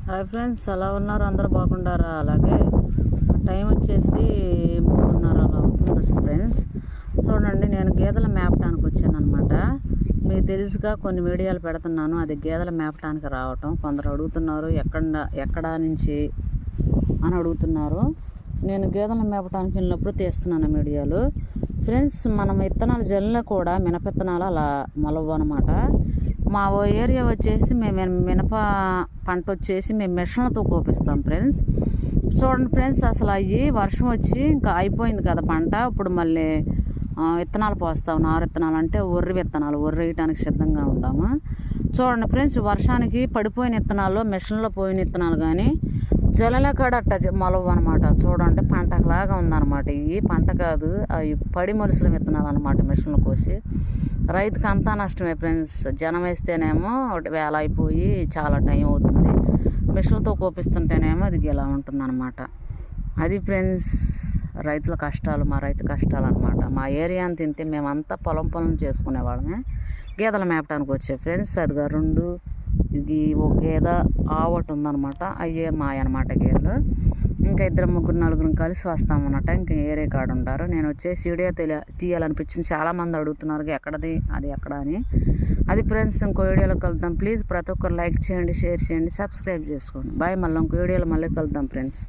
Hi friends, ఎలా ఉన్నారు? అందరూ బాగుండారా? అలాగే టైం వచ్చేసి 3:30 అలా అవుతుంది ఫ్రెండ్స్. చూడండి, నేను గేదెల మేపటానికి వచ్చాను అనమాట. మీకు తెలుసుగా కొన్ని వీడియోలు పెడుతున్నాను, అది గేదెల మేపటానికి రావటం. కొందరు అడుగుతున్నారు ఎక్కడ నుంచి అని అడుగుతున్నారు. నేను గేదెల మేపటానికి వెళ్ళినప్పుడు తీస్తున్నాను వీడియోలు ఫ్రెండ్స్. మనం విత్తనాలు జల్లిన కూడా మినపిత్తనాలు అలా మొలవు అనమాట. మా ఏరియా వచ్చేసి మేము మినప పంట వచ్చేసి మేము మిషన్లతో కోపిస్తాం ఫ్రెండ్స్. చూడండి ఫ్రెండ్స్, అసలు అవి వర్షం వచ్చి ఇంకా అయిపోయింది కదా పంట. ఇప్పుడు మళ్ళీ విత్తనాలు పోస్తాం. నారు విత్తనాలు అంటే ఒర్రి విత్తనాలు, ఒర్రి వేయటానికి సిద్ధంగా ఉంటాము. చూడండి ఫ్రెండ్స్, వర్షానికి పడిపోయిన విత్తనాలు, మిషన్లో పోయిన విత్తనాలు కానీ జలల కాడ అట్ట మొలవు అనమాట. చూడండి, పంటలాగా ఉందన్నమాట. ఇవి పంట కాదు, అవి పడి మొలిసిన విత్తనాలు అనమాట. మిషన్లు కోసి రైతుకి అంతా నష్టమే ఫ్రెండ్స్. జనం వేస్తేనేమో వేల అయిపోయి చాలా టైం అవుతుంది, మిషన్లతో కోపిస్తుంటేనేమో అది ఇలా ఉంటుందన్నమాట. అది ఫ్రెండ్స్ రైతుల కష్టాలు, మా రైతు కష్టాలు అనమాట. మా ఏరియా అంత తింటే మేమంతా పొలం పనులు చేసుకునేవాళ్ళమే. గేదెలు మేపడానికి వచ్చే ఫ్రెండ్స్. అదిగా రెండు, ఇది ఒక గేదె ఆవటి ఉందన్నమాట. అయ్యే మాయ అనమాట గేదెలు. ఇంకా 2, 3, 4 కలిసి వస్తామన్నమాట. ఇంకా ఏరే కాడ ఉంటారు. నేను వచ్చేసి వీడియో తీయాలనిపించింది. చాలామంది అడుగుతున్నారు ఎక్కడది, అది ఎక్కడ అని. అది ఫ్రెండ్స్, ఇంకో వీడియోలో కలుద్దాం. ప్లీజ్ ప్రతి ఒక్కరు లైక్ చేయండి, షేర్ చేయండి, సబ్స్క్రైబ్ చేసుకోండి. బాయ్. మళ్ళీ ఇంకో వీడియోలో మళ్ళీ కలుద్దాం ఫ్రెండ్స్.